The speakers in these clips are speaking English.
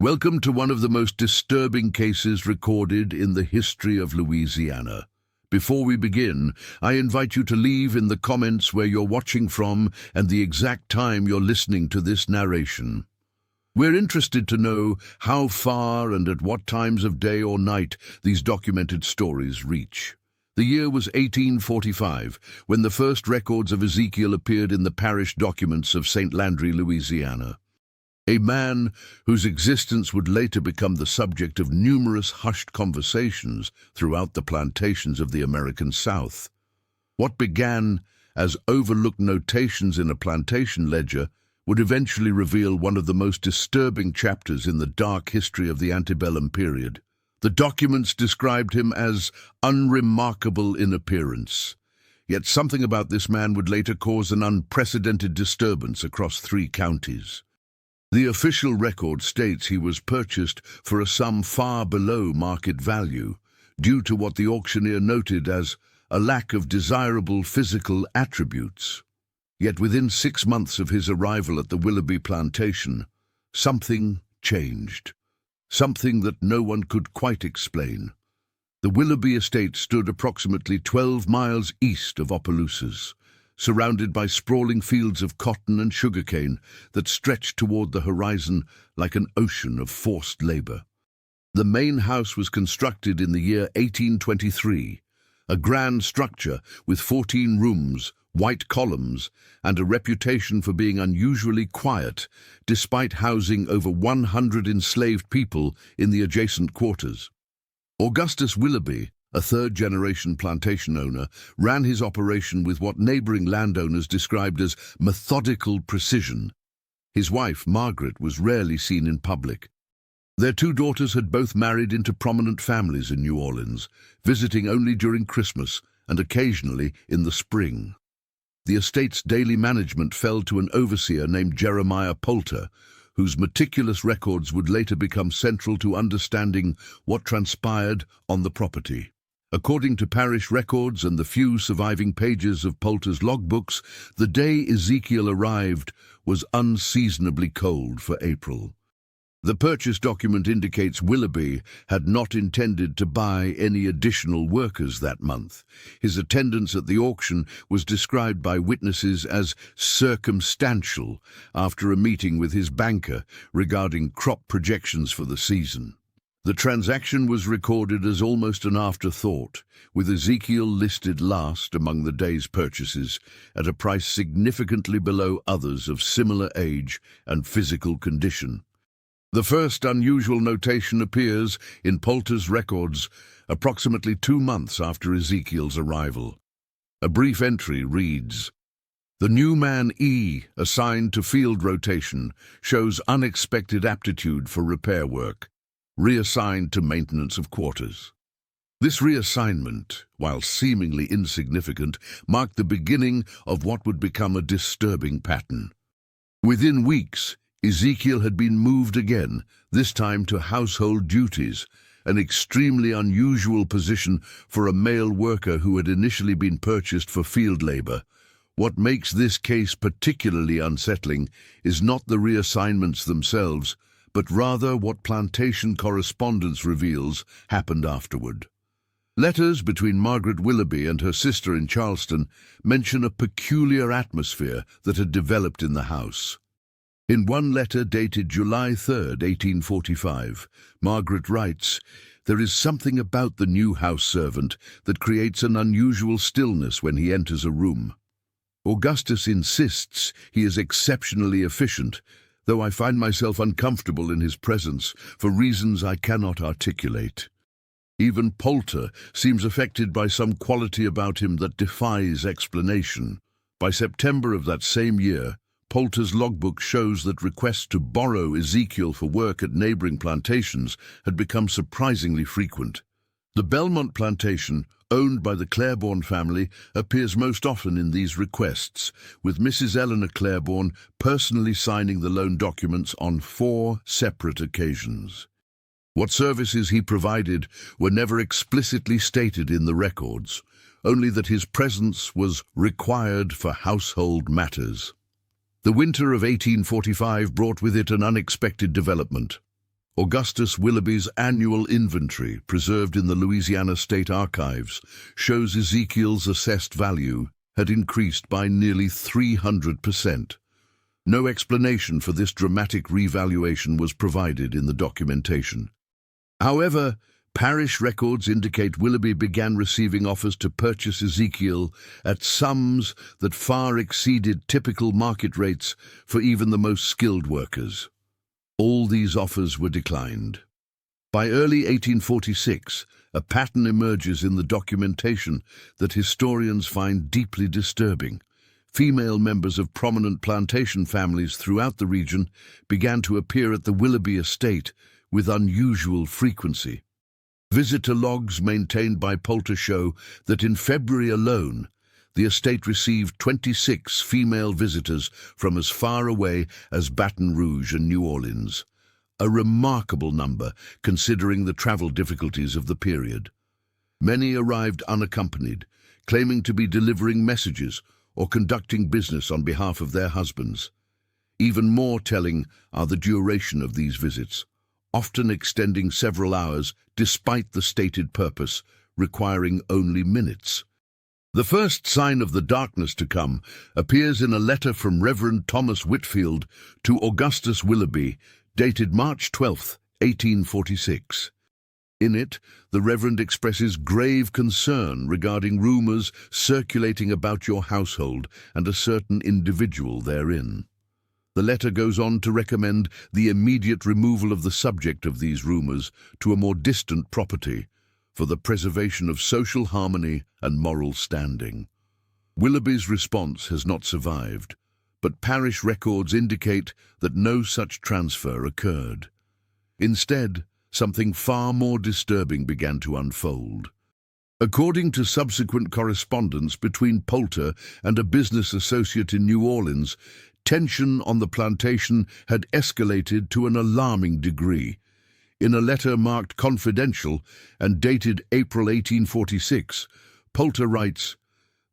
Welcome to one of the most disturbing cases recorded in the history of Louisiana. Before we begin, I invite you to leave in the comments where you're watching from and the exact time you're listening to this narration. We're interested to know how far and at what times of day or night these documented stories reach. The year was 1845, when the first records of Ezekiel appeared in the parish documents of St. Landry, Louisiana. A man whose existence would later become the subject of numerous hushed conversations throughout the plantations of the American South. What began as overlooked notations in a plantation ledger would eventually reveal one of the most disturbing chapters in the dark history of the antebellum period. The documents described him as unremarkable in appearance. Yet something about this man would later cause an unprecedented disturbance across 3 counties. The official record states he was purchased for a sum far below market value, due to what the auctioneer noted as a lack of desirable physical attributes. Yet within 6 months of his arrival at the Willoughby plantation, something changed. Something that no one could quite explain. The Willoughby estate stood approximately 12 miles east of Opelousas, surrounded by sprawling fields of cotton and sugarcane that stretched toward the horizon like an ocean of forced labor. The main house was constructed in the year 1823, a grand structure with 14 rooms, white columns, and a reputation for being unusually quiet, despite housing over 100 enslaved people in the adjacent quarters. Augustus Willoughby, a third-generation plantation owner, ran his operation with what neighboring landowners described as methodical precision. His wife, Margaret, was rarely seen in public. Their 2 daughters had both married into prominent families in New Orleans, visiting only during Christmas and occasionally in the spring. The estate's daily management fell to an overseer named Jeremiah Poulter, whose meticulous records would later become central to understanding what transpired on the property. According to parish records and the few surviving pages of Poulter's logbooks, the day Ezekiel arrived was unseasonably cold for April. The purchase document indicates Willoughby had not intended to buy any additional workers that month. His attendance at the auction was described by witnesses as circumstantial after a meeting with his banker regarding crop projections for the season. The transaction was recorded as almost an afterthought, with Ezekiel listed last among the day's purchases at a price significantly below others of similar age and physical condition. The first unusual notation appears in Poulter's records approximately 2 months after Ezekiel's arrival. A brief entry reads, "The new man E, assigned to field rotation, shows unexpected aptitude for repair work. Reassigned to maintenance of quarters." This reassignment, while seemingly insignificant, marked the beginning of what would become a disturbing pattern. Within weeks, Ezekiel had been moved again, this time to household duties, an extremely unusual position for a male worker who had initially been purchased for field labor. What makes this case particularly unsettling is not the reassignments themselves, but rather what plantation correspondence reveals happened afterward. Letters between Margaret Willoughby and her sister in Charleston mention a peculiar atmosphere that had developed in the house. In one letter dated July 3, 1845, Margaret writes, "There is something about the new house servant that creates an unusual stillness when he enters a room. Augustus insists he is exceptionally efficient, though I find myself uncomfortable in his presence for reasons I cannot articulate. Even Poulter seems affected by some quality about him that defies explanation." By September of that same year, Poulter's logbook shows that requests to borrow Ezekiel for work at neighboring plantations had become surprisingly frequent. The Belmont plantation, owned by the Claiborne family, appears most often in these requests, with Mrs. Eleanor Claiborne personally signing the loan documents on 4 separate occasions. What services he provided were never explicitly stated in the records, only that his presence was required for household matters. The winter of 1845 brought with it an unexpected development. Augustus Willoughby's annual inventory, preserved in the Louisiana State Archives, shows Ezekiel's assessed value had increased by nearly 300%. No explanation for this dramatic revaluation was provided in the documentation. However, parish records indicate Willoughby began receiving offers to purchase Ezekiel at sums that far exceeded typical market rates for even the most skilled workers. All these offers were declined. By early 1846, a pattern emerges in the documentation that historians find deeply disturbing. Female members of prominent plantation families throughout the region began to appear at the Willoughby estate with unusual frequency. Visitor logs maintained by Poulter show that in February alone, the estate received 26 female visitors from as far away as Baton Rouge and New Orleans, a remarkable number considering the travel difficulties of the period. Many arrived unaccompanied, claiming to be delivering messages or conducting business on behalf of their husbands. Even more telling are the duration of these visits, often extending several hours despite the stated purpose, requiring only minutes. The first sign of the darkness to come appears in a letter from Reverend Thomas Whitfield to Augustus Willoughby, dated March 12, 1846. In it, the Reverend expresses grave concern regarding rumors circulating about your household and a certain individual therein. The letter goes on to recommend the immediate removal of the subject of these rumors to a more distant property for the preservation of social harmony and moral standing. Willoughby's response has not survived, but parish records indicate that no such transfer occurred. Instead, something far more disturbing began to unfold. According to subsequent correspondence between Poulter and a business associate in New Orleans, tension on the plantation had escalated to an alarming degree. In a letter marked confidential and dated April 1846, Poulter writes,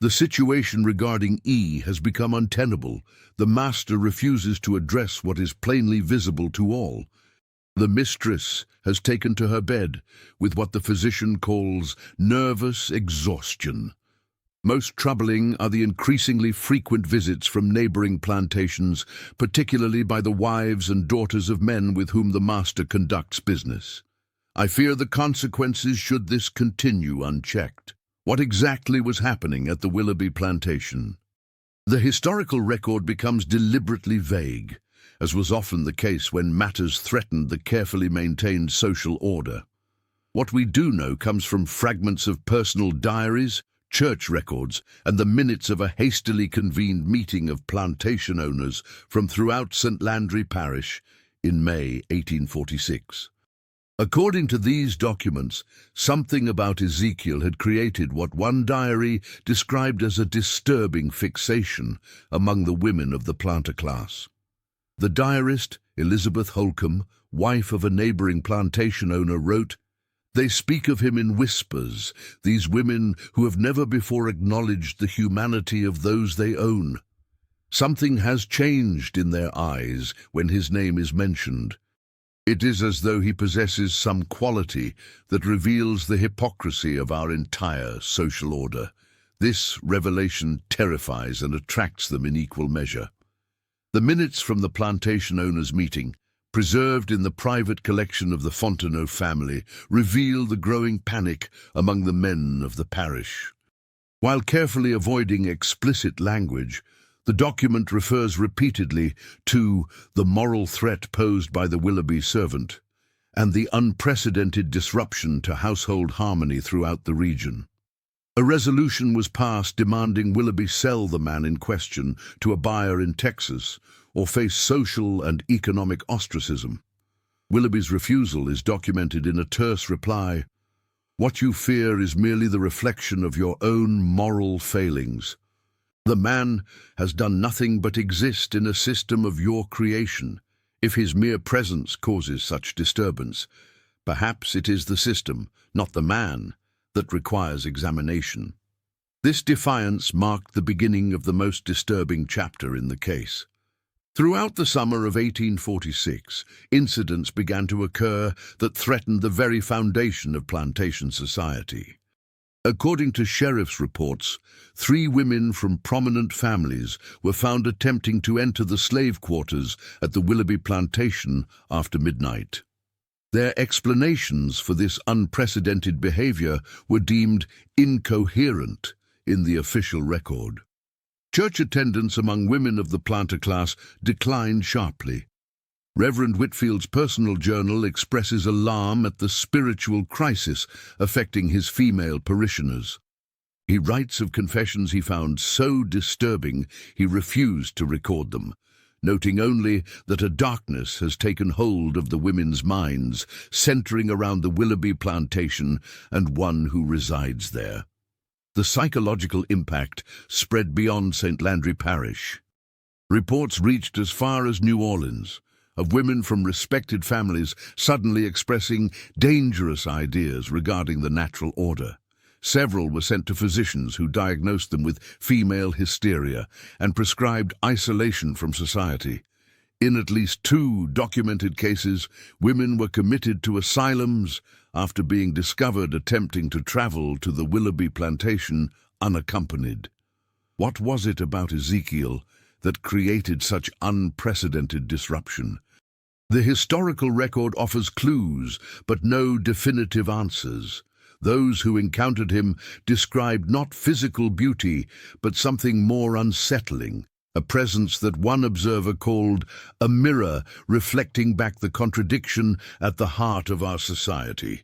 "The situation regarding E has become untenable. The master refuses to address what is plainly visible to all. The mistress has taken to her bed with what the physician calls nervous exhaustion. Most troubling are the increasingly frequent visits from neighboring plantations, particularly by the wives and daughters of men with whom the master conducts business. I fear the consequences should this continue unchecked." What exactly was happening at the Willoughby plantation? The historical record becomes deliberately vague, as was often the case when matters threatened the carefully maintained social order. What we do know comes from fragments of personal diaries, church records, and the minutes of a hastily convened meeting of plantation owners from throughout St. Landry Parish in May 1846. According to these documents, something about Ezekiel had created what one diary described as a disturbing fixation among the women of the planter class. The diarist, Elizabeth Holcomb, wife of a neighboring plantation owner, wrote, "They speak of him in whispers, these women who have never before acknowledged the humanity of those they own. Something has changed in their eyes when his name is mentioned. It is as though he possesses some quality that reveals the hypocrisy of our entire social order. This revelation terrifies and attracts them in equal measure." The minutes from the plantation owners' meeting, preserved in the private collection of the Fontenot family, reveal the growing panic among the men of the parish. While carefully avoiding explicit language, the document refers repeatedly to the moral threat posed by the Willoughby servant and the unprecedented disruption to household harmony throughout the region. A resolution was passed demanding Willoughby sell the man in question to a buyer in Texas or face social and economic ostracism. Willoughby's refusal is documented in a terse reply, "What you fear is merely the reflection of your own moral failings. The man has done nothing but exist in a system of your creation. If his mere presence causes such disturbance, perhaps it is the system, not the man, that requires examination." This defiance marked the beginning of the most disturbing chapter in the case. Throughout the summer of 1846, incidents began to occur that threatened the very foundation of plantation society. According to sheriff's reports, 3 women from prominent families were found attempting to enter the slave quarters at the Willoughby plantation after midnight. Their explanations for this unprecedented behavior were deemed incoherent in the official record. Church attendance among women of the planter class declined sharply. Reverend Whitfield's personal journal expresses alarm at the spiritual crisis affecting his female parishioners. He writes of confessions he found so disturbing he refused to record them, noting only that a darkness has taken hold of the women's minds, centering around the Willoughby plantation and one who resides there. The psychological impact spread beyond St. Landry Parish. Reports reached as far as New Orleans, of women from respected families suddenly expressing dangerous ideas regarding the natural order. Several were sent to physicians who diagnosed them with female hysteria and prescribed isolation from society. In at least 2 documented cases, women were committed to asylums after being discovered attempting to travel to the Willoughby plantation unaccompanied. What was it about Ezekiel that created such unprecedented disruption? The historical record offers clues, but no definitive answers. Those who encountered him described not physical beauty, but something more unsettling, a presence that one observer called a mirror reflecting back the contradiction at the heart of our society.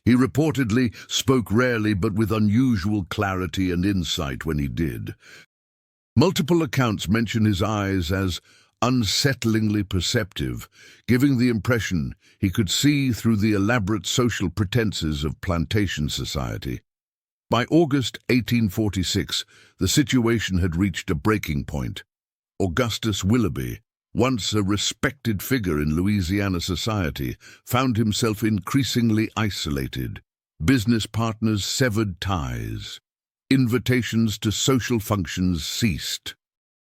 He reportedly spoke rarely but with unusual clarity and insight when he did. Multiple accounts mention his eyes as unsettlingly perceptive, giving the impression he could see through the elaborate social pretenses of plantation society. By August 1846, the situation had reached a breaking point. Augustus Willoughby, once a respected figure in Louisiana society, found himself increasingly isolated. Business partners severed ties. Invitations to social functions ceased.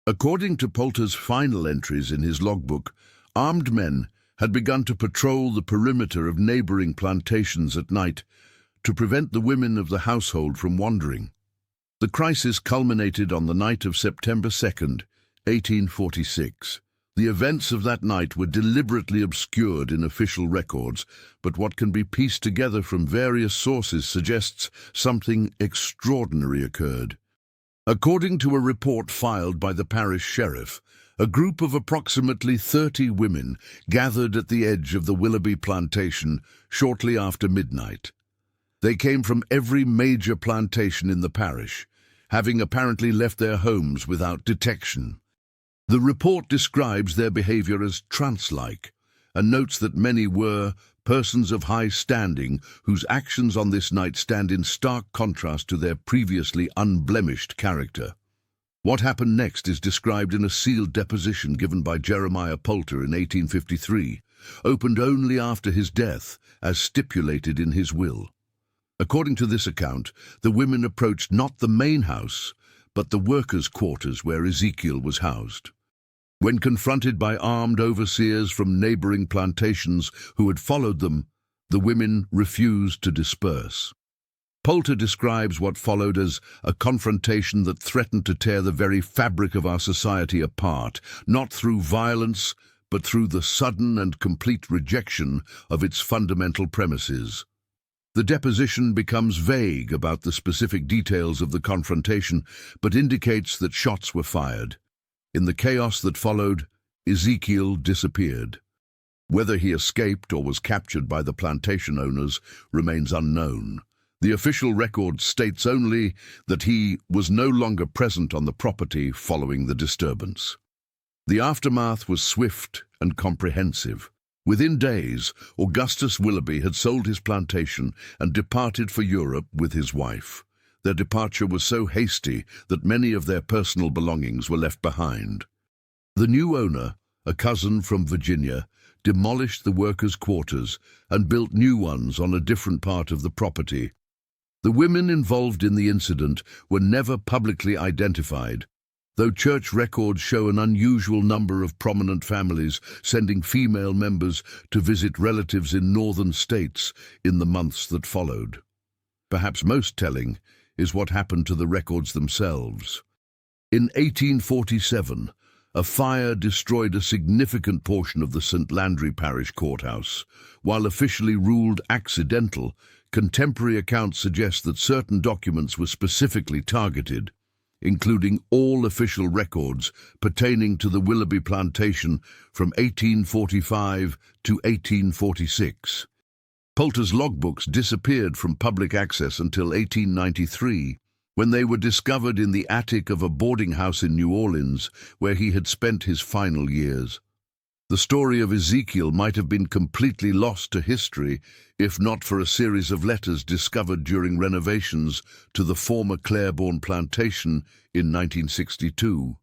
According to Poulter's final entries in his logbook, armed men had begun to patrol the perimeter of neighboring plantations at night to prevent the women of the household from wandering. The crisis culminated on the night of September 2nd, 1846. The events of that night were deliberately obscured in official records, but what can be pieced together from various sources suggests something extraordinary occurred. According to a report filed by the parish sheriff, a group of approximately 30 women gathered at the edge of the Willoughby plantation shortly after midnight. They came from every major plantation in the parish, having apparently left their homes without detection. The report describes their behavior as trance-like, and notes that many were persons of high standing whose actions on this night stand in stark contrast to their previously unblemished character. What happened next is described in a sealed deposition given by Jeremiah Poulter in 1853, opened only after his death, as stipulated in his will. According to this account, the women approached not the main house, but the workers' quarters where Ezekiel was housed. When confronted by armed overseers from neighboring plantations who had followed them, the women refused to disperse. Poulter describes what followed as a confrontation that threatened to tear the very fabric of our society apart, not through violence, but through the sudden and complete rejection of its fundamental premises. The deposition becomes vague about the specific details of the confrontation, but indicates that shots were fired. In the chaos that followed, Ezekiel disappeared. Whether he escaped or was captured by the plantation owners remains unknown. The official record states only that he was no longer present on the property following the disturbance. The aftermath was swift and comprehensive. Within days, Augustus Willoughby had sold his plantation and departed for Europe with his wife. Their departure was so hasty that many of their personal belongings were left behind. The new owner, a cousin from Virginia, demolished the workers' quarters and built new ones on a different part of the property. The women involved in the incident were never publicly identified, though church records show an unusual number of prominent families sending female members to visit relatives in northern states in the months that followed. Perhaps most telling is what happened to the records themselves. In 1847, a fire destroyed a significant portion of the St. Landry Parish Courthouse. While officially ruled accidental, contemporary accounts suggest that certain documents were specifically targeted, including all official records pertaining to the Willoughby plantation from 1845 to 1846. Poulter's logbooks disappeared from public access until 1893, when they were discovered in the attic of a boarding house in New Orleans, where he had spent his final years. The story of Ezekiel might have been completely lost to history if not for a series of letters discovered during renovations to the former Claiborne plantation in 1962.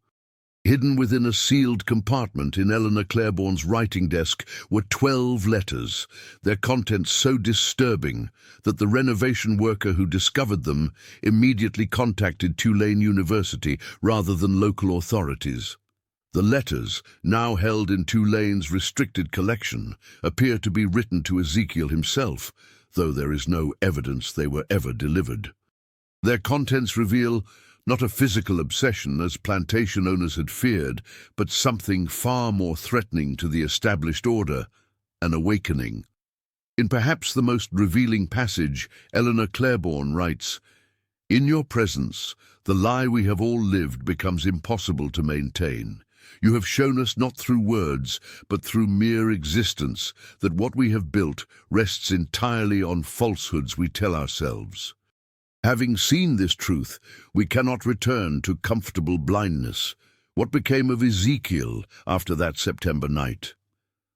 Hidden within a sealed compartment in Eleanor Claiborne's writing desk were 12 letters, their contents so disturbing that the renovation worker who discovered them immediately contacted Tulane University rather than local authorities. The letters, now held in Tulane's restricted collection, appear to be written to Ezekiel himself, though there is no evidence they were ever delivered. Their contents reveal not a physical obsession, as plantation owners had feared, but something far more threatening to the established order, an awakening. In perhaps the most revealing passage, Eleanor Claiborne writes, "In your presence, the lie we have all lived becomes impossible to maintain. You have shown us not through words, but through mere existence, that what we have built rests entirely on falsehoods we tell ourselves. Having seen this truth, we cannot return to comfortable blindness. What became of Ezekiel after that September night?"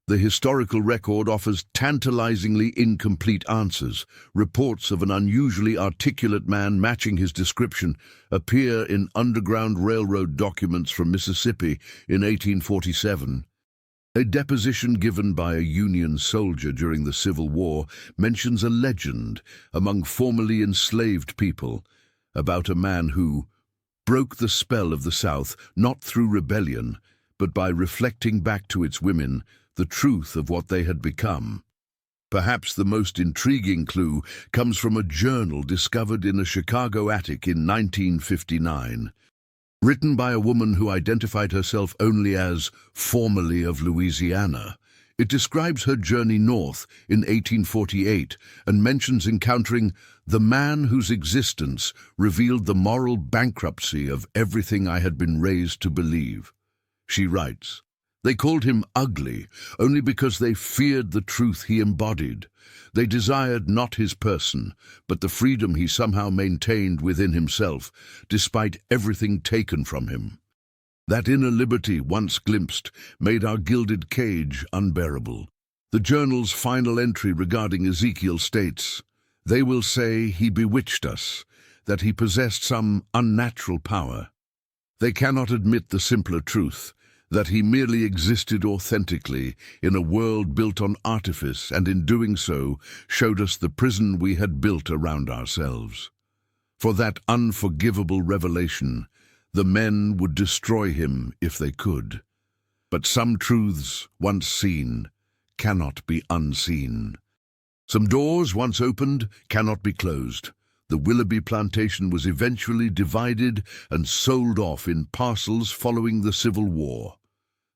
The historical record offers tantalizingly incomplete answers. Reports of an unusually articulate man matching his description appear in Underground Railroad documents from Mississippi in 1847. A deposition given by a Union soldier during the Civil War mentions a legend among formerly enslaved people about a man who broke the spell of the South not through rebellion, but by reflecting back to its women the truth of what they had become. Perhaps the most intriguing clue comes from a journal discovered in a Chicago attic in 1959. Written by a woman who identified herself only as formerly of Louisiana, it describes her journey north in 1848 and mentions encountering the man whose existence revealed the moral bankruptcy of everything I had been raised to believe. She writes, "They called him ugly only because they feared the truth he embodied. They desired not his person, but the freedom he somehow maintained within himself, despite everything taken from him. That inner liberty, once glimpsed, made our gilded cage unbearable." The journal's final entry regarding Ezekiel states, "They will say he bewitched us, that he possessed some unnatural power. They cannot admit the simpler truth, that he merely existed authentically in a world built on artifice, and in doing so showed us the prison we had built around ourselves. For that unforgivable revelation, the men would destroy him if they could. But some truths, once seen, cannot be unseen. Some doors, once opened, cannot be closed. The Willoughby plantation was eventually divided and sold off in parcels following the Civil War.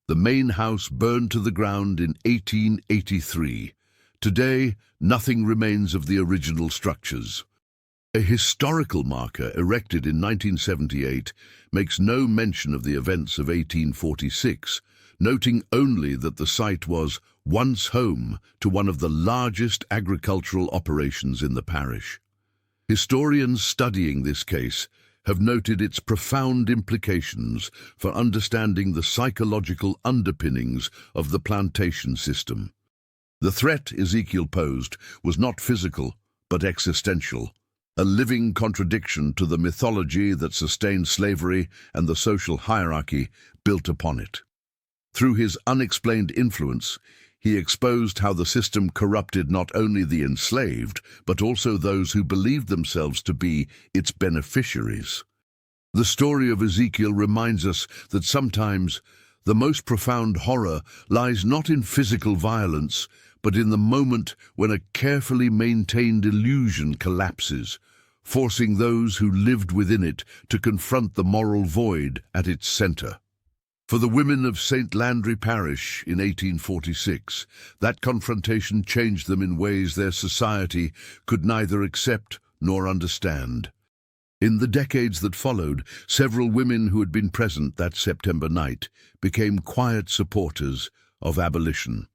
The main house burned to the ground in 1883. Today, nothing remains of the original structures. A historical marker erected in 1978 makes no mention of the events of 1846, noting only that the site was once home to one of the largest agricultural operations in the parish. Historians studying this case have noted its profound implications for understanding the psychological underpinnings of the plantation system. The threat Ezekiel posed was not physical, but existential, a living contradiction to the mythology that sustained slavery and the social hierarchy built upon it. Through his unexplained influence, he exposed how the system corrupted not only the enslaved, but also those who believed themselves to be its beneficiaries. The story of Ezekiel reminds us that sometimes the most profound horror lies not in physical violence, but in the moment when a carefully maintained illusion collapses, forcing those who lived within it to confront the moral void at its center. For the women of St. Landry Parish in 1846, that confrontation changed them in ways their society could neither accept nor understand. In the decades that followed, several women who had been present that September night became quiet supporters of abolition.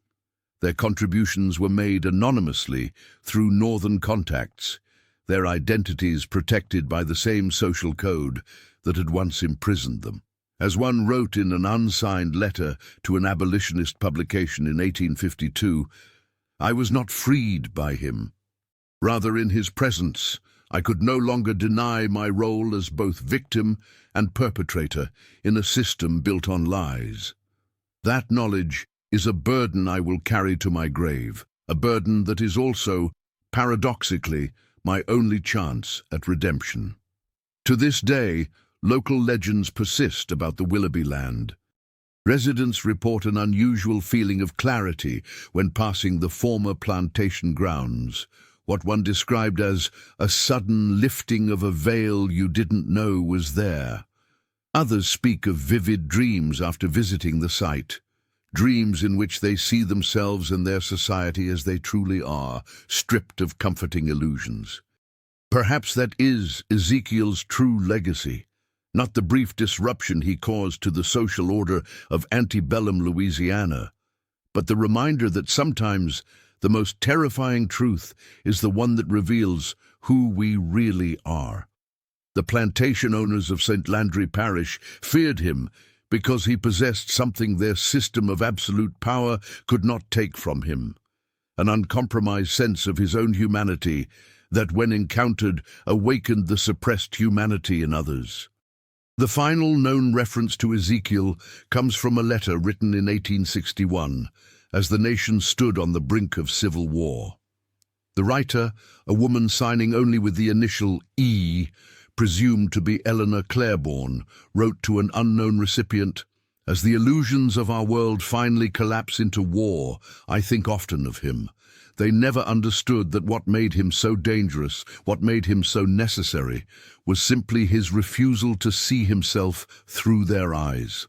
Their contributions were made anonymously through northern contacts, their identities protected by the same social code that had once imprisoned them. As one wrote in an unsigned letter to an abolitionist publication in 1852, "I was not freed by him. Rather, in his presence, I could no longer deny my role as both victim and perpetrator in a system built on lies. That knowledge is a burden I will carry to my grave, a burden that is also, paradoxically, my only chance at redemption." To this day, local legends persist about the Willoughby land. Residents report an unusual feeling of clarity when passing the former plantation grounds, what one described as a sudden lifting of a veil you didn't know was there. Others speak of vivid dreams after visiting the site, dreams in which they see themselves and their society as they truly are, stripped of comforting illusions. Perhaps that is Ezekiel's true legacy, not the brief disruption he caused to the social order of antebellum Louisiana, but the reminder that sometimes the most terrifying truth is the one that reveals who we really are. The plantation owners of St. Landry Parish feared him because he possessed something their system of absolute power could not take from him, an uncompromised sense of his own humanity that, when encountered, awakened the suppressed humanity in others. The final known reference to Ezekiel comes from a letter written in 1861, as the nation stood on the brink of civil war. The writer, a woman signing only with the initial E, presumed to be Eleanor Claiborne, wrote to an unknown recipient, "As the illusions of our world finally collapse into war, I think often of him. They never understood that what made him so dangerous, what made him so necessary, was simply his refusal to see himself through their eyes.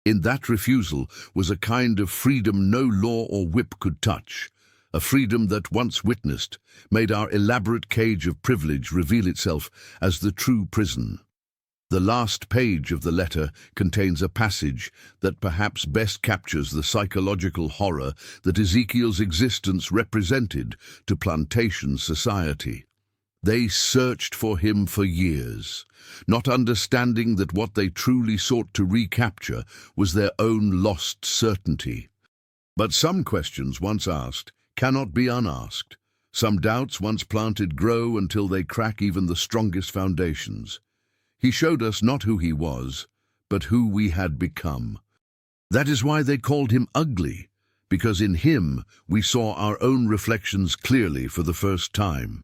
In that refusal was a kind of freedom no law or whip could touch, a freedom that, once witnessed, made our elaborate cage of privilege reveal itself as the true prison." The last page of the letter contains a passage that perhaps best captures the psychological horror that Ezekiel's existence represented to plantation society. They searched for him for years, not understanding that what they truly sought to recapture was their own lost certainty. But some questions once asked cannot be unasked. Some doubts once planted grow until they crack even the strongest foundations. He showed us not who he was, but who we had become. That is why they called him ugly, because in him we saw our own reflections clearly for the first time.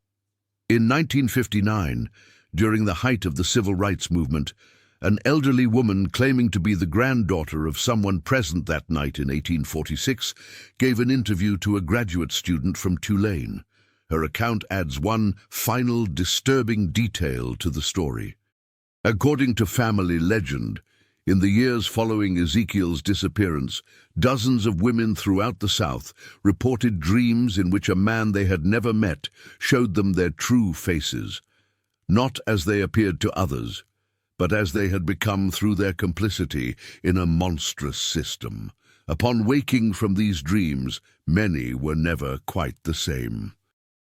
In 1959, during the height of the civil rights movement, an elderly woman claiming to be the granddaughter of someone present that night in 1846 gave an interview to a graduate student from Tulane. Her account adds one final disturbing detail to the story. According to family legend, in the years following Ezekiel's disappearance, dozens of women throughout the South reported dreams in which a man they had never met showed them their true faces, not as they appeared to others, but as they had become through their complicity in a monstrous system. Upon waking from these dreams, many were never quite the same.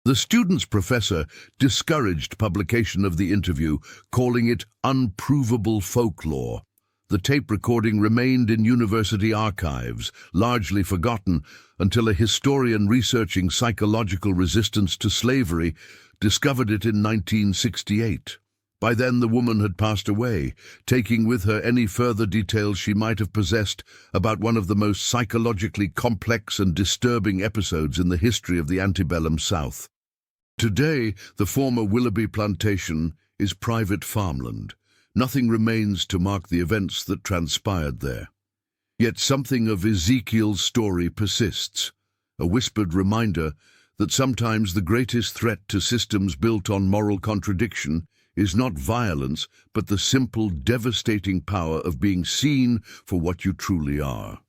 The student's professor discouraged publication of the interview, calling it unprovable folklore. The tape recording remained in university archives, largely forgotten, until a historian researching psychological resistance to slavery discovered it in 1968. By then the woman had passed away, taking with her any further details she might have possessed about one of the most psychologically complex and disturbing episodes in the history of the antebellum South. Today, the former Willoughby plantation is private farmland, Nothing remains to mark the events that transpired there. Yet something of Ezekiel's story persists, a whispered reminder that sometimes the greatest threat to systems built on moral contradiction is not violence, but the simple, devastating power of being seen for what you truly are.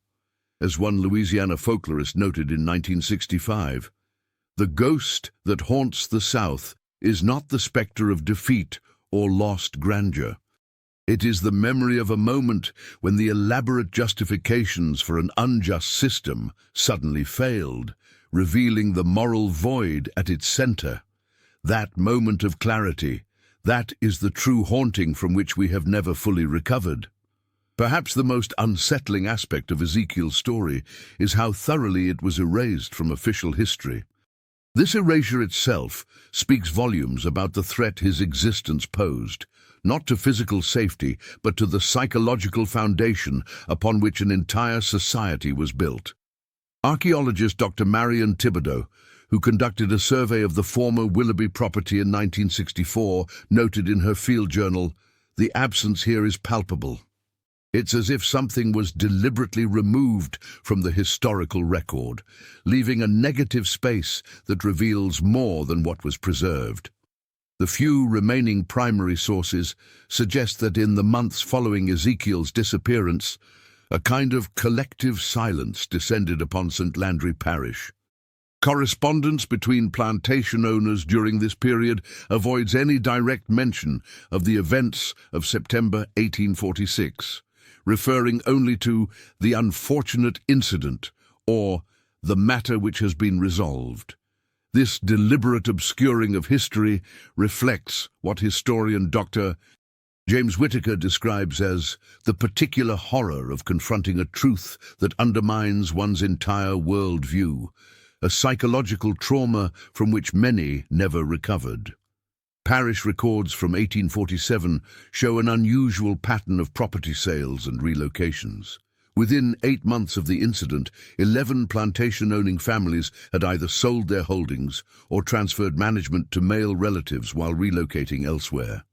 As one Louisiana folklorist noted in 1965, "The ghost that haunts the South is not the specter of defeat or lost grandeur. It is the memory of a moment when the elaborate justifications for an unjust system suddenly failed, revealing the moral void at its center. That moment of clarity, that is the true haunting from which we have never fully recovered." Perhaps the most unsettling aspect of Ezekiel's story is how thoroughly it was erased from official history. This erasure itself speaks volumes about the threat his existence posed, not to physical safety, but to the psychological foundation upon which an entire society was built. Archaeologist Dr. Marion Thibodeau, who conducted a survey of the former Willoughby property in 1964, noted in her field journal, "The absence here is palpable. It's as if something was deliberately removed from the historical record, leaving a negative space that reveals more than what was preserved." The few remaining primary sources suggest that in the months following Ezekiel's disappearance, a kind of collective silence descended upon St. Landry Parish. Correspondence between plantation owners during this period avoids any direct mention of the events of September 1846, referring only to the unfortunate incident or the matter which has been resolved. This deliberate obscuring of history reflects what historian Dr. James Whitaker describes as the particular horror of confronting a truth that undermines one's entire worldview, a psychological trauma from which many never recovered. Parish records from 1847 show an unusual pattern of property sales and relocations. Within 8 months of the incident, 11 plantation-owning families had either sold their holdings or transferred management to male relatives while relocating elsewhere.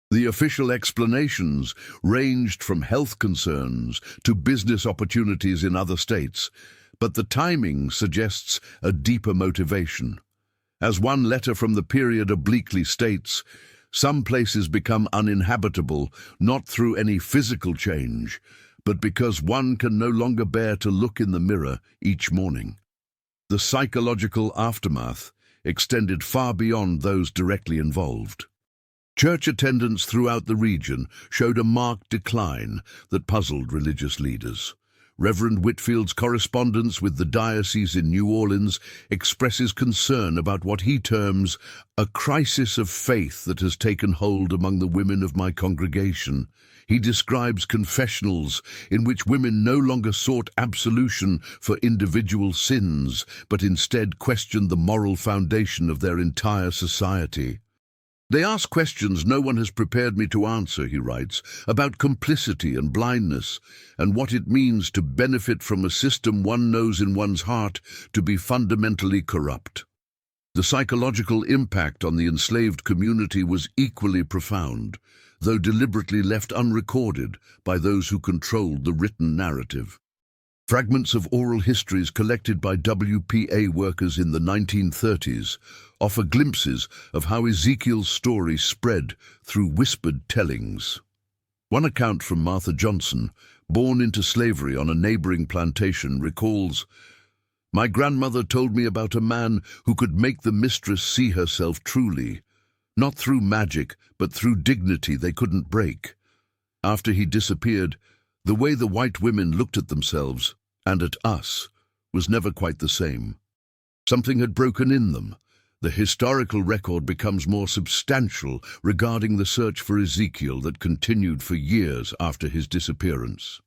The official explanations ranged from health concerns to business opportunities in other states, but the timing suggests a deeper motivation. As one letter from the period obliquely states, some places become uninhabitable not through any physical change, but because one can no longer bear to look in the mirror each morning. The psychological aftermath extended far beyond those directly involved. Church attendance throughout the region showed a marked decline that puzzled religious leaders. Reverend Whitfield's correspondence with the diocese in New Orleans expresses concern about what he terms a crisis of faith that has taken hold among the women of my congregation. He describes confessionals in which women no longer sought absolution for individual sins, but instead questioned the moral foundation of their entire society. "They ask questions no one has prepared me to answer," he writes, "about complicity and blindness, and what it means to benefit from a system one knows in one's heart to be fundamentally corrupt." The psychological impact on the enslaved community was equally profound, though deliberately left unrecorded by those who controlled the written narrative. Fragments of oral histories collected by WPA workers in the 1930s offer glimpses of how Ezekiel's story spread through whispered tellings. One account from Martha Johnson, born into slavery on a neighboring plantation, recalls, "My grandmother told me about a man who could make the mistress see herself truly, not through magic, but through dignity they couldn't break. After he disappeared, the way the white women looked at themselves, and at us, was never quite the same. Something had broken in them." The historical record becomes more substantial regarding the search for Ezekiel that continued for years after his disappearance.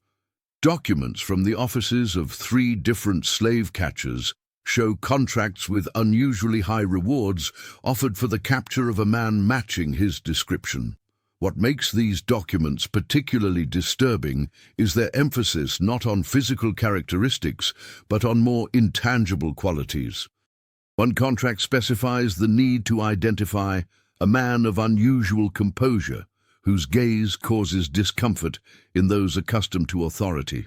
Documents from the offices of 3 different slave catchers show contracts with unusually high rewards offered for the capture of a man matching his description. What makes these documents particularly disturbing is their emphasis not on physical characteristics, but on more intangible qualities. One contract specifies the need to identify a man of unusual composure, whose gaze causes discomfort in those accustomed to authority.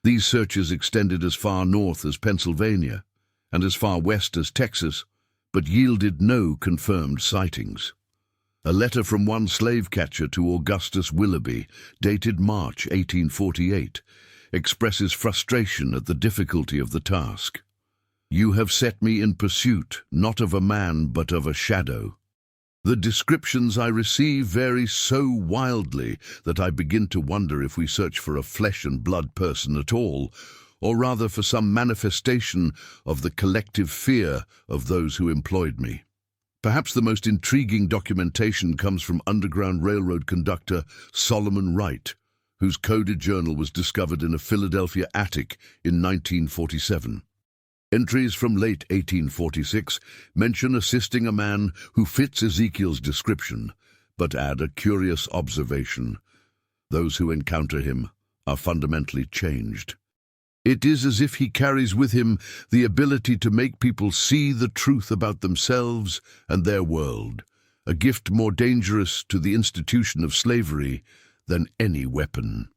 These searches extended as far north as Pennsylvania and as far west as Texas, but yielded no confirmed sightings. A letter from one slave catcher to Augustus Willoughby, dated March 1848, expresses frustration at the difficulty of the task. "You have set me in pursuit, not of a man, but of a shadow. The descriptions I receive vary so wildly that I begin to wonder if we search for a flesh-and-blood person at all, or rather for some manifestation of the collective fear of those who employed me." Perhaps the most intriguing documentation comes from Underground Railroad conductor Solomon Wright, whose coded journal was discovered in a Philadelphia attic in 1947. Entries from late 1846 mention assisting a man who fits Ezekiel's description, but add a curious observation: those who encounter him are fundamentally changed. It is as if he carries with him the ability to make people see the truth about themselves and their world, a gift more dangerous to the institution of slavery than any weapon.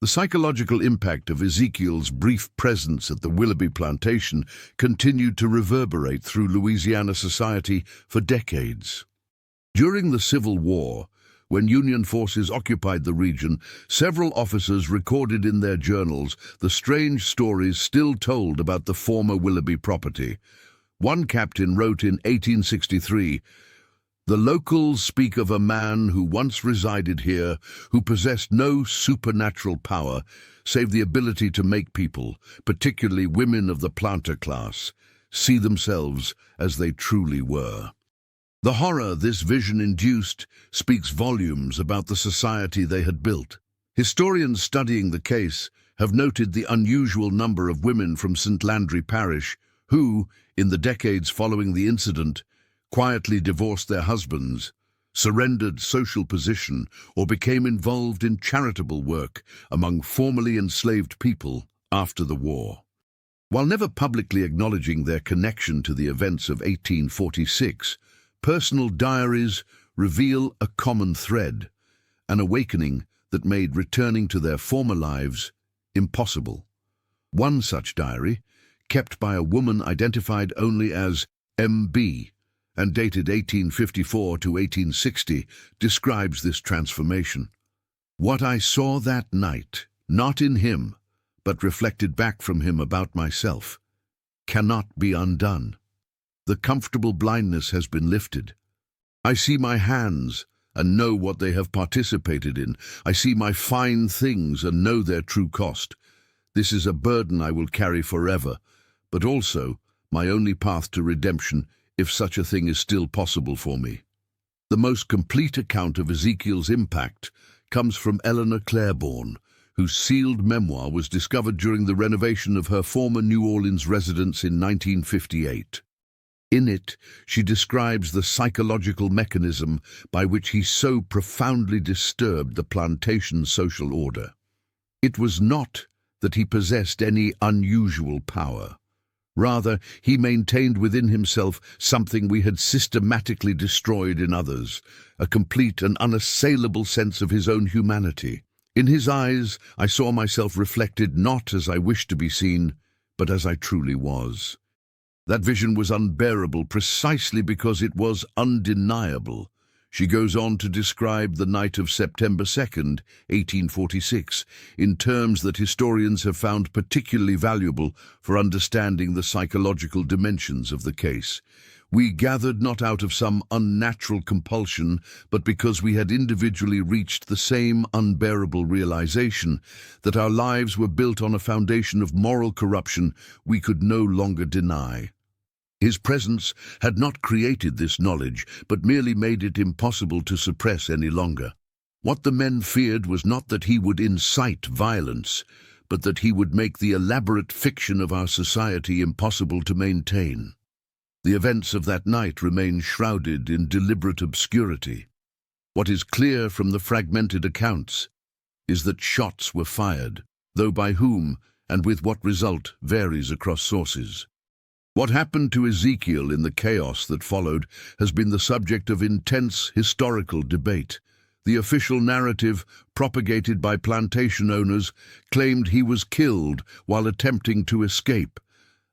The psychological impact of Ezekiel's brief presence at the Willoughby plantation continued to reverberate through Louisiana society for decades. During the Civil War, when Union forces occupied the region, several officers recorded in their journals the strange stories still told about the former Willoughby property. One captain wrote in 1863, "The locals speak of a man who once resided here, who possessed no supernatural power, save the ability to make people, particularly women of the planter class, see themselves as they truly were." The horror this vision induced speaks volumes about the society they had built. Historians studying the case have noted the unusual number of women from St. Landry Parish who, in the decades following the incident, quietly divorced their husbands, surrendered social position, or became involved in charitable work among formerly enslaved people after the war. While never publicly acknowledging their connection to the events of 1846, personal diaries reveal a common thread, an awakening that made returning to their former lives impossible. One such diary, kept by a woman identified only as M.B., and dated 1854 to 1860, describes this transformation. "What I saw that night, not in him, but reflected back from him about myself, cannot be undone. The comfortable blindness has been lifted. I see my hands and know what they have participated in. I see my fine things and know their true cost. This is a burden I will carry forever, but also my only path to redemption, if such a thing is still possible for me." The most complete account of Ezekiel's impact comes from Eleanor Claiborne, whose sealed memoir was discovered during the renovation of her former New Orleans residence in 1958. In it, she describes the psychological mechanism by which he so profoundly disturbed the plantation social order. It was not that he possessed any unusual power. Rather, he maintained within himself something we had systematically destroyed in others, a complete and unassailable sense of his own humanity. In his eyes, I saw myself reflected not as I wished to be seen, but as I truly was. That vision was unbearable precisely because it was undeniable. She goes on to describe the night of September 2nd, 1846, in terms that historians have found particularly valuable for understanding the psychological dimensions of the case. "We gathered not out of some unnatural compulsion, but because we had individually reached the same unbearable realization that our lives were built on a foundation of moral corruption we could no longer deny." His presence had not created this knowledge, but merely made it impossible to suppress any longer. What the men feared was not that he would incite violence, but that he would make the elaborate fiction of our society impossible to maintain. The events of that night remain shrouded in deliberate obscurity. What is clear from the fragmented accounts is that shots were fired, though by whom and with what result varies across sources. What happened to Ezekiel in the chaos that followed has been the subject of intense historical debate. The official narrative, propagated by plantation owners, claimed he was killed while attempting to escape,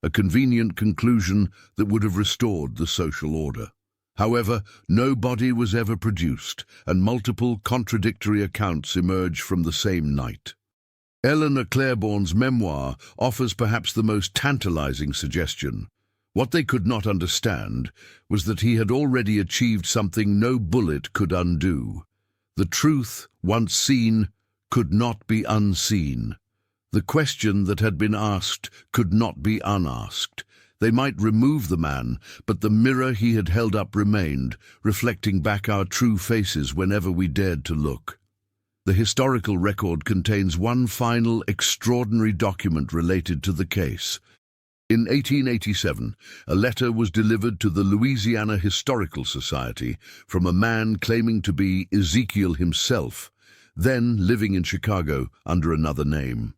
a convenient conclusion that would have restored the social order. However, no body was ever produced, and multiple contradictory accounts emerged from the same night. Eleanor Claiborne's memoir offers perhaps the most tantalizing suggestion. What they could not understand was that he had already achieved something no bullet could undo. The truth, once seen, could not be unseen. The question that had been asked could not be unasked. They might remove the man, but the mirror he had held up remained, reflecting back our true faces whenever we dared to look. The historical record contains one final, extraordinary document related to the case. In 1887, a letter was delivered to the Louisiana Historical Society from a man claiming to be Ezekiel himself, then living in Chicago under another name.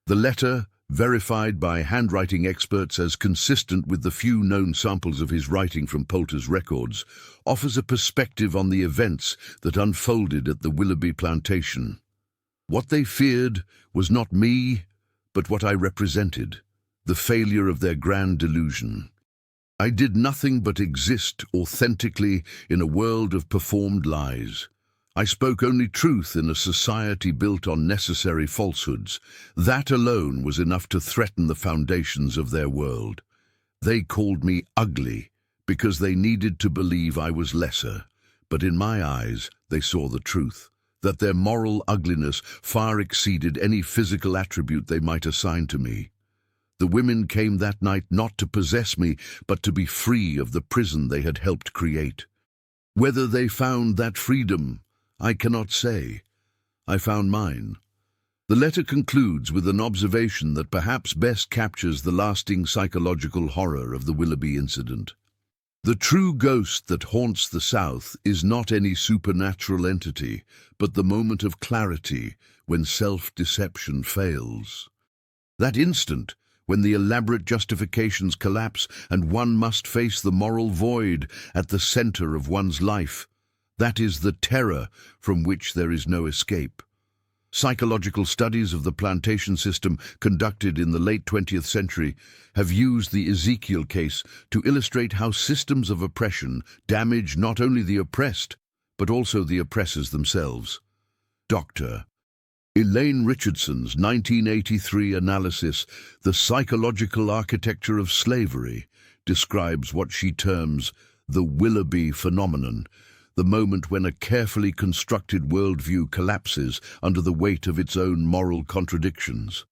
The letter, verified by handwriting experts as consistent with the few known samples of his writing from Poulter's records, offers a perspective on the events that unfolded at the Willoughby plantation. What they feared was not me, but what I represented, the failure of their grand delusion. I did nothing but exist authentically in a world of performed lies. I spoke only truth in a society built on necessary falsehoods. That alone was enough to threaten the foundations of their world. They called me ugly because they needed to believe I was lesser, but in my eyes they saw the truth, that their moral ugliness far exceeded any physical attribute they might assign to me. The women came that night not to possess me, but to be free of the prison they had helped create. Whether they found that freedom, I cannot say. I found mine. The letter concludes with an observation that perhaps best captures the lasting psychological horror of the Willoughby incident. The true ghost that haunts the South is not any supernatural entity, but the moment of clarity when self-deception fails. That instant, when the elaborate justifications collapse and one must face the moral void at the center of one's life, that is the terror from which there is no escape. Psychological studies of the plantation system conducted in the late 20th century have used the Ezekiel case to illustrate how systems of oppression damage not only the oppressed, but also the oppressors themselves. Dr. Elaine Richardson's 1983 analysis, The Psychological Architecture of Slavery, describes what she terms the Willoughby phenomenon, the moment when a carefully constructed worldview collapses under the weight of its own moral contradictions.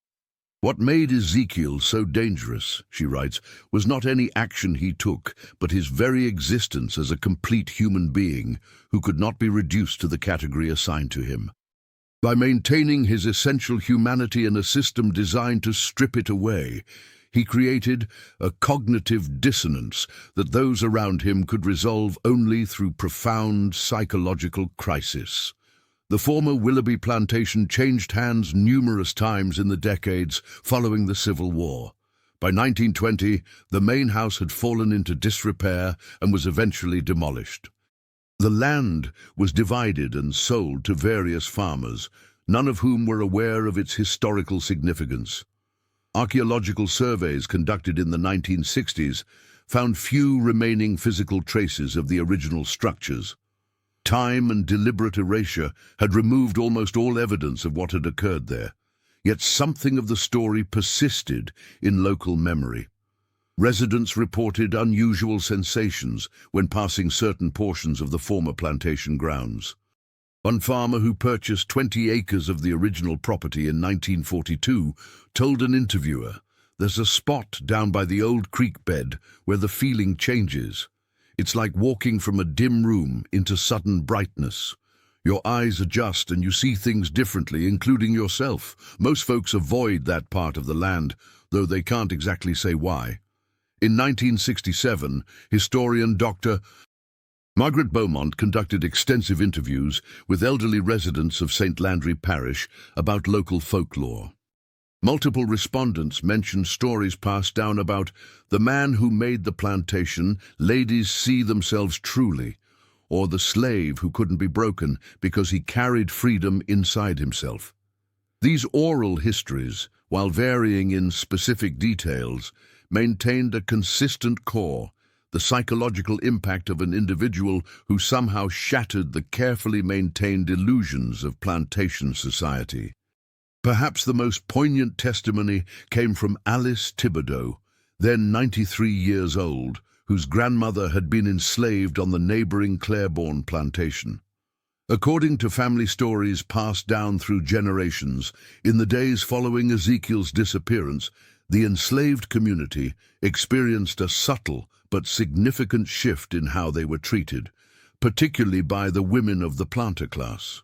What made Ezekiel so dangerous, she writes, was not any action he took, but his very existence as a complete human being who could not be reduced to the category assigned to him. By maintaining his essential humanity in a system designed to strip it away, he created a cognitive dissonance that those around him could resolve only through profound psychological crisis. The former Willoughby plantation changed hands numerous times in the decades following the Civil War. By 1920, the main house had fallen into disrepair and was eventually demolished. The land was divided and sold to various farmers, none of whom were aware of its historical significance. Archaeological surveys conducted in the 1960s found few remaining physical traces of the original structures. Time and deliberate erasure had removed almost all evidence of what had occurred there, yet something of the story persisted in local memory. Residents reported unusual sensations when passing certain portions of the former plantation grounds. One farmer who purchased 20 acres of the original property in 1942 told an interviewer, "There's a spot down by the old creek bed where the feeling changes. It's like walking from a dim room into sudden brightness. Your eyes adjust and you see things differently, including yourself. Most folks avoid that part of the land, though they can't exactly say why." In 1967, historian Dr. Margaret Beaumont conducted extensive interviews with elderly residents of St. Landry Parish about local folklore. Multiple respondents mentioned stories passed down about the man who made the plantation, ladies see themselves truly, or the slave who couldn't be broken because he carried freedom inside himself. These oral histories, while varying in specific details, maintained a consistent core, the psychological impact of an individual who somehow shattered the carefully maintained illusions of plantation society. Perhaps the most poignant testimony came from Alice Thibodeau, then 93 years old, whose grandmother had been enslaved on the neighboring Claiborne plantation. According to family stories passed down through generations, in the days following Ezekiel's disappearance, the enslaved community experienced a subtle but significant shift in how they were treated, particularly by the women of the planter class.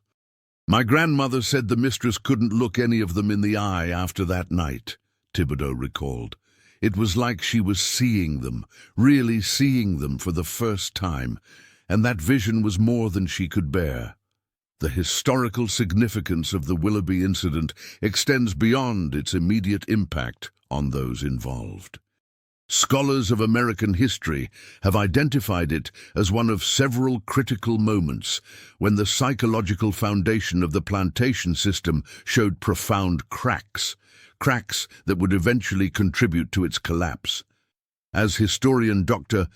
"My grandmother said the mistress couldn't look any of them in the eye after that night," Thibodeau recalled. "It was like she was seeing them, really seeing them for the first time, and that vision was more than she could bear." The historical significance of the Willoughby incident extends beyond its immediate impact on those involved. Scholars of American history have identified it as one of several critical moments when the psychological foundation of the plantation system showed profound cracks that would eventually contribute to its collapse. As historian Dr.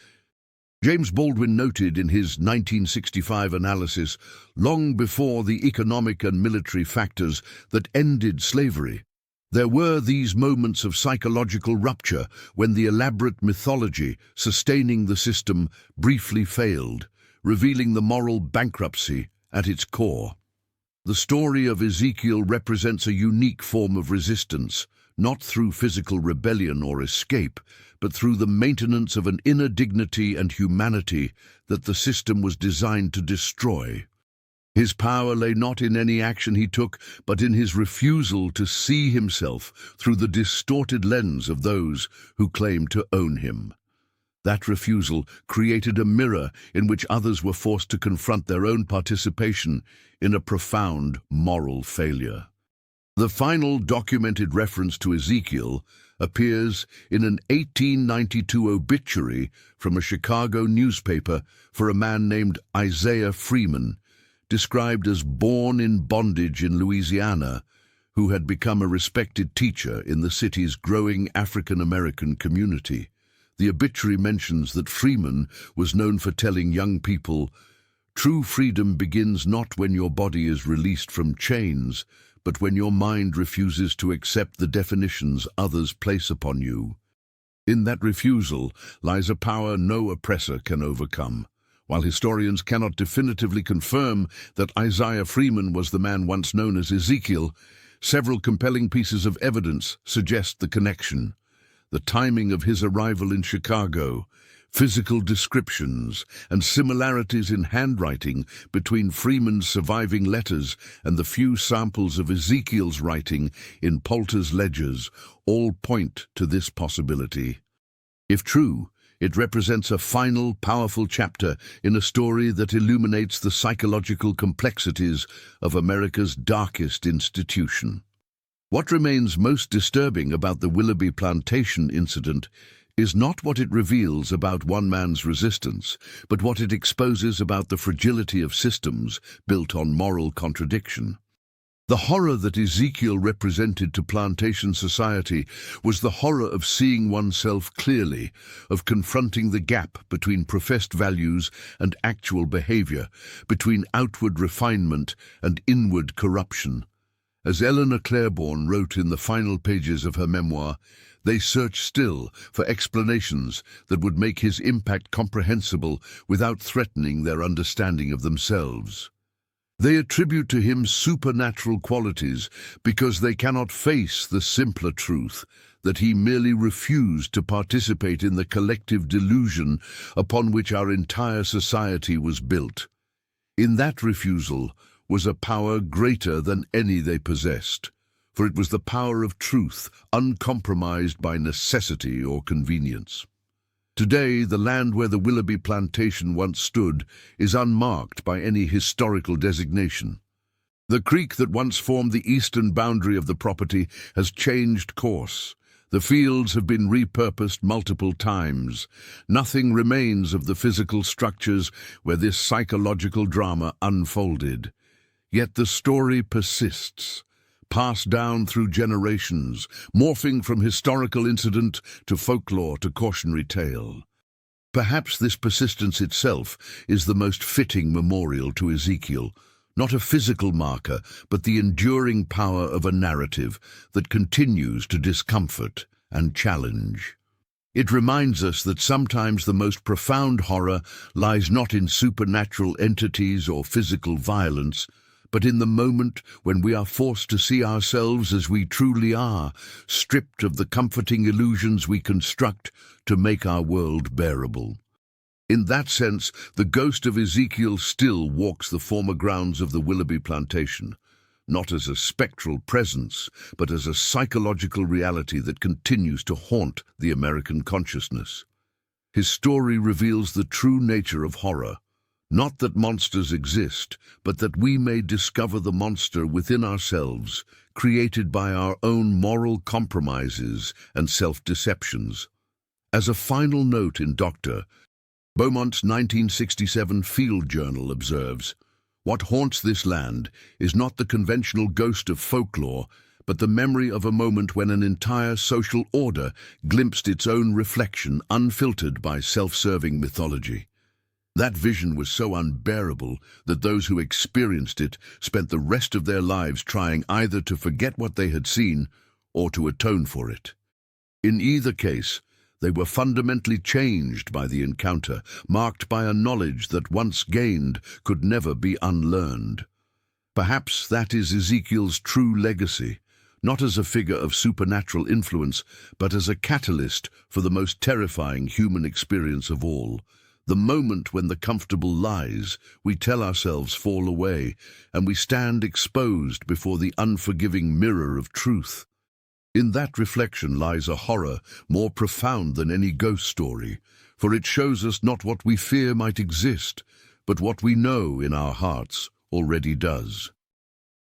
James Baldwin noted in his 1965 analysis, long before the economic and military factors that ended slavery, there were these moments of psychological rupture when the elaborate mythology sustaining the system briefly failed, revealing the moral bankruptcy at its core. The story of Ezekiel represents a unique form of resistance, not through physical rebellion or escape, but through the maintenance of an inner dignity and humanity that the system was designed to destroy. His power lay not in any action he took, but in his refusal to see himself through the distorted lens of those who claimed to own him. That refusal created a mirror in which others were forced to confront their own participation in a profound moral failure. The final documented reference to Ezekiel appears in an 1892 obituary from a Chicago newspaper for a man named Isaiah Freeman, described as born in bondage in Louisiana, who had become a respected teacher in the city's growing African-American community. The obituary mentions that Freeman was known for telling young people, "True freedom begins not when your body is released from chains, but when your mind refuses to accept the definitions others place upon you." In that refusal lies a power no oppressor can overcome. While historians cannot definitively confirm that Isaiah Freeman was the man once known as Ezekiel, several compelling pieces of evidence suggest the connection. The timing of his arrival in Chicago, physical descriptions, and similarities in handwriting between Freeman's surviving letters and the few samples of Ezekiel's writing in Poulter's ledgers all point to this possibility. If true, it represents a final, powerful chapter in a story that illuminates the psychological complexities of America's darkest institution. What remains most disturbing about the Willoughby plantation incident is not what it reveals about one man's resistance, but what it exposes about the fragility of systems built on moral contradiction. The horror that Ezekiel represented to plantation society was the horror of seeing oneself clearly, of confronting the gap between professed values and actual behavior, between outward refinement and inward corruption. As Eleanor Claiborne wrote in the final pages of her memoir, they search still for explanations that would make his impact comprehensible without threatening their understanding of themselves. They attribute to him supernatural qualities because they cannot face the simpler truth that he merely refused to participate in the collective delusion upon which our entire society was built. In that refusal was a power greater than any they possessed, for it was the power of truth, uncompromised by necessity or convenience. Today, the land where the Willoughby plantation once stood is unmarked by any historical designation. The creek that once formed the eastern boundary of the property has changed course. The fields have been repurposed multiple times. Nothing remains of the physical structures where this psychological drama unfolded. Yet the story persists, passed down through generations, morphing from historical incident to folklore to cautionary tale. Perhaps this persistence itself is the most fitting memorial to Ezekiel, not a physical marker, but the enduring power of a narrative that continues to discomfort and challenge. It reminds us that sometimes the most profound horror lies not in supernatural entities or physical violence, but in the moment when we are forced to see ourselves as we truly are, stripped of the comforting illusions we construct to make our world bearable. In that sense, the ghost of Ezekiel still walks the former grounds of the Willoughby plantation, not as a spectral presence, but as a psychological reality that continues to haunt the American consciousness. His story reveals the true nature of horror, not that monsters exist, but that we may discover the monster within ourselves, created by our own moral compromises and self-deceptions. As a final note in Dr. Beaumont's 1967 Field Journal observes, "What haunts this land is not the conventional ghost of folklore, but the memory of a moment when an entire social order glimpsed its own reflection unfiltered by self-serving mythology. That vision was so unbearable that those who experienced it spent the rest of their lives trying either to forget what they had seen or to atone for it. In either case, they were fundamentally changed by the encounter, marked by a knowledge that once gained could never be unlearned. Perhaps that is Ezekiel's true legacy, not as a figure of supernatural influence, but as a catalyst for the most terrifying human experience of all. The moment when the comfortable lies we tell ourselves fall away, and we stand exposed before the unforgiving mirror of truth. In that reflection lies a horror more profound than any ghost story, for it shows us not what we fear might exist, but what we know in our hearts already does.